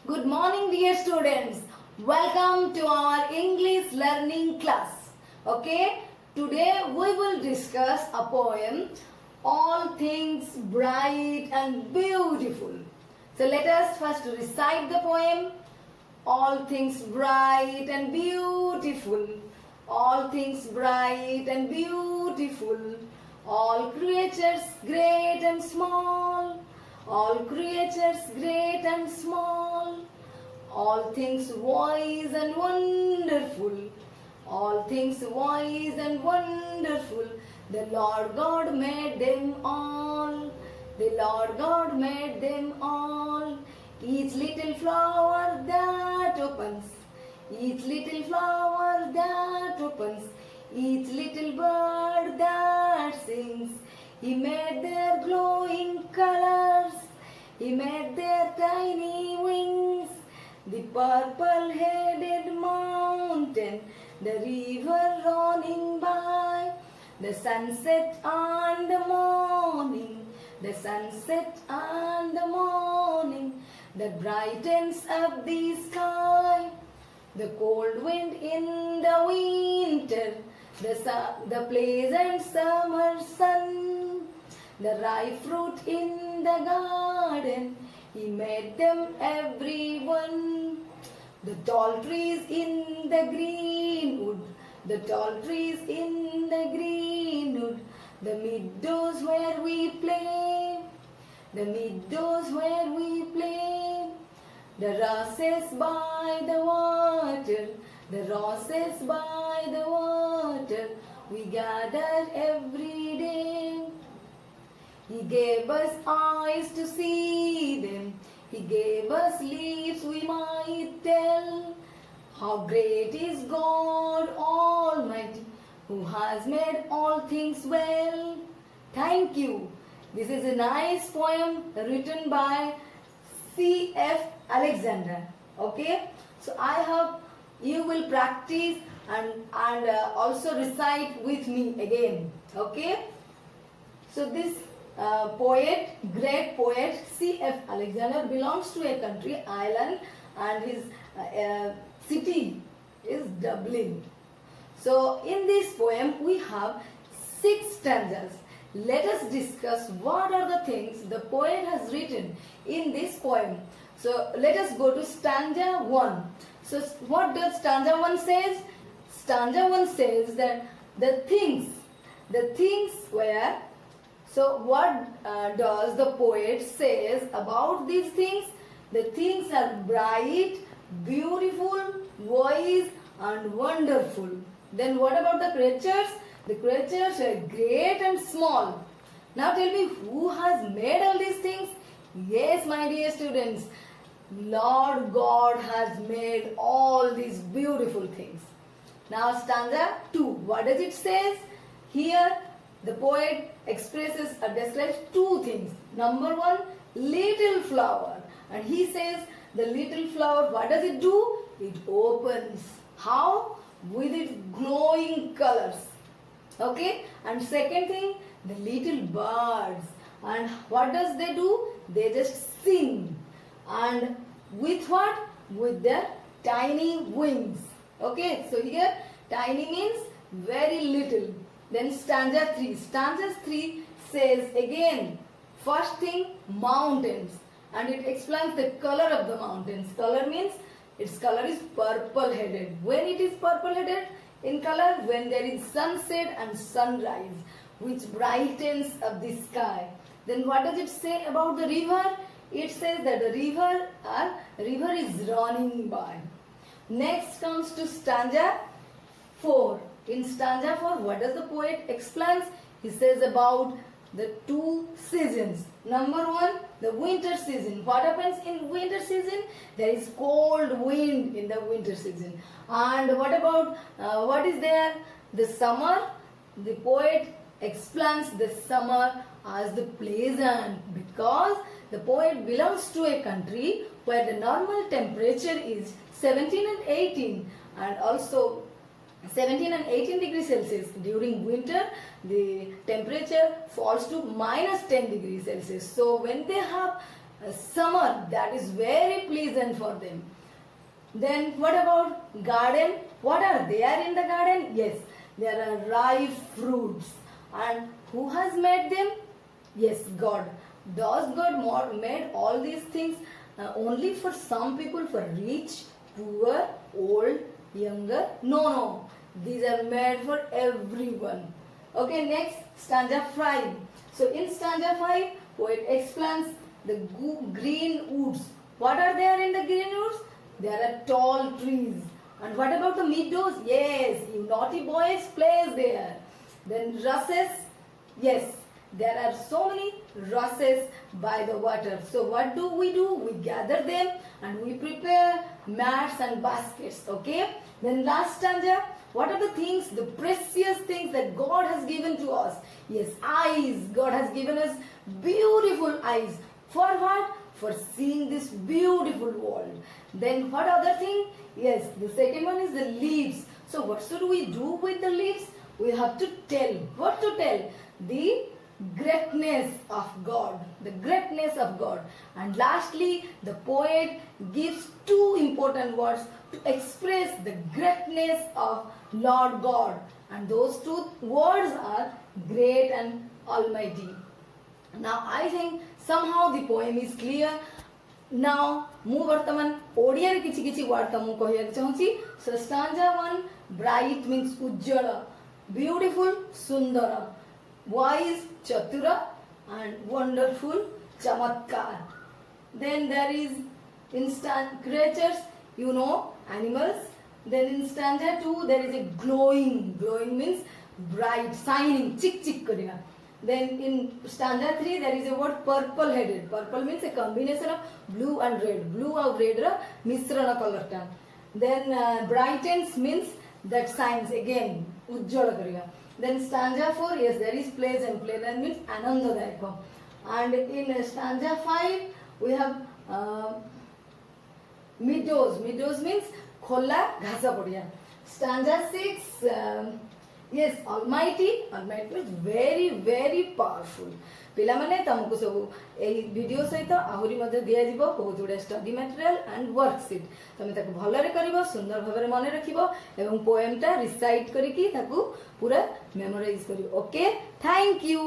Good morning, dear students. Welcome to our English learning class. Okay, today we will discuss a poem, All Things Bright and Beautiful. So let us first recite the poem. All things bright and beautiful. All things bright and beautiful. All creatures great and small. All creatures great and small. All things wise and wonderful. All things wise and wonderful. The Lord God made them all. The Lord God made them all. Each little flower that opens. Each little flower that opens. Each little bird that sings. He made their glowing colors. He made their tiny wings. The purple-headed mountain, the river running by, the sunset and the morning, the sunset and the morning, that brightens up the sky, the cold wind in the winter, the pleasant summer sun, the ripe fruit in the garden, he made them everyone. The tall trees in the greenwood, the tall trees in the greenwood, the meadows where we play, the meadows where we play, the roses by the water, the roses by the water, we gather every day. He gave us eyes to see them. He gave us lips we might tell. How great is God Almighty, who has made all things well. Thank you. This is a nice poem written by C.F. Alexander. Okay. So I hope you will practice and also recite with me again. Okay. So this great poet C.F. Alexander belongs to a country, Ireland, and his city is Dublin. So in this poem we have 6 stanzas. Let us discuss what are the things the poet has written in this poem. So let us go to stanza 1. So what does stanza 1 says? Stanza 1 says that the things were. So what does the poet says about these things? The things are bright, beautiful, wise and wonderful. Then what about the creatures? The creatures are great and small. Now tell me, who has made all these things? Yes, my dear students, Lord God has made all these beautiful things. Now stanza 2, what does it say? Here the poet expresses or describes 2 things. Number 1, little flower. And he says the little flower, what does it do? It opens. How? With its glowing colors. Okay. And second thing, the little birds. And what does they do? They just sing. And with what? With their tiny wings. Okay. So here tiny means very little. Then stanza 3. Stanza 3 says again, first thing, mountains. And it explains the color of the mountains. Color means its color is purple-headed. When it is purple-headed in color, when there is sunset and sunrise, which brightens up the sky. Then what does it say about the river? It says that the river is running by. Next comes to stanza 4. In stanza 4, what does the poet explains? He says about the 2 seasons. Number 1, the winter season. What happens in winter season? There is cold wind in the winter season. And what about, what is there? The summer. The poet explains the summer as the pleasant, because the poet belongs to a country where the normal temperature is 17 and 18 and also 17 and 18 degrees Celsius. During winter, the temperature falls to minus 10 degrees Celsius. So when they have a summer that is very pleasant, reason for them. Then what about garden? What are there in the garden? Yes, there are ripe fruits. And who has made them? Yes, God. Does God made all these things only for some people, for rich, poor, old, younger? No, no. These are made for everyone. Okay, next, stanza 5. So in stanza 5, poet explains the green woods. What are there in the green woods? There are tall trees. And what about the meadows? Yes, you naughty boys plays there. Then rushes. Yes, there are so many rushes by the water. So what do? We gather them and we prepare mats and baskets. Okay. Then last stanza. What are the things, the precious things that God has given to us? Yes, eyes. God has given us beautiful eyes. For what? For seeing this beautiful world. Then what other thing? Yes, the second one is the leaves. So what should we do with the leaves? We have to tell. What to tell? The greatness of God. The greatness of God. And lastly, the poet gives two important words to express the greatness of Lord God. And those two words are great and almighty. Now I think somehow the poem is clear. Now ମୁଁ ବର୍ତ୍ତମାନ ଓଡ଼ିଆରେ କିଛି କିଛି ward ତମକୁ କହିବାକୁ ଚାହୁଁଛି. So stanza 1, bright means Ujjal, beautiful Sundar, wise chatura, and wonderful chamatkar. Then there is instant creatures, you know, animals. Then in stanza 2 there is a glowing. Glowing means bright, shining, chick chick kariga. Then in stanza 3 there is a word purple headed. Purple means a combination of blue and red. Blue and red ra misrana color ta. Then brightens means that shines again. Ujjala kariga. Then stanza 4, yes, there is pleasant. Pleasant means anandadayaka. And in stanza 5 we have meadows. Meadows means khola ghasa padiya. Stanza 6, yes, almighty. Almighty means very very powerful. ପିଲାମାନେ ତମକୁ ସବୁ ଏହି video ସହିତ ଆହୁରି ମଧ୍ୟ ଦିଆଯିବ ବହୁତ ଗୁଡ଼ିଏ ଷ୍ଟଡି ମ୍ୟାଟେରିଆଲ ଆଣ୍ଡ ୱାର୍କସିଟ୍. ତମେ ତାକୁ ଭଲରେ କରିବ, ସୁନ୍ଦର ଭାବରେ ମନେ ରଖିବ ଏବଂ ପୋଏମଟା ରିସାଇଟ୍ କରିକି ତାକୁ ପୁରା ମେମୋରାଇଜ କରିବ. Okay, thank you.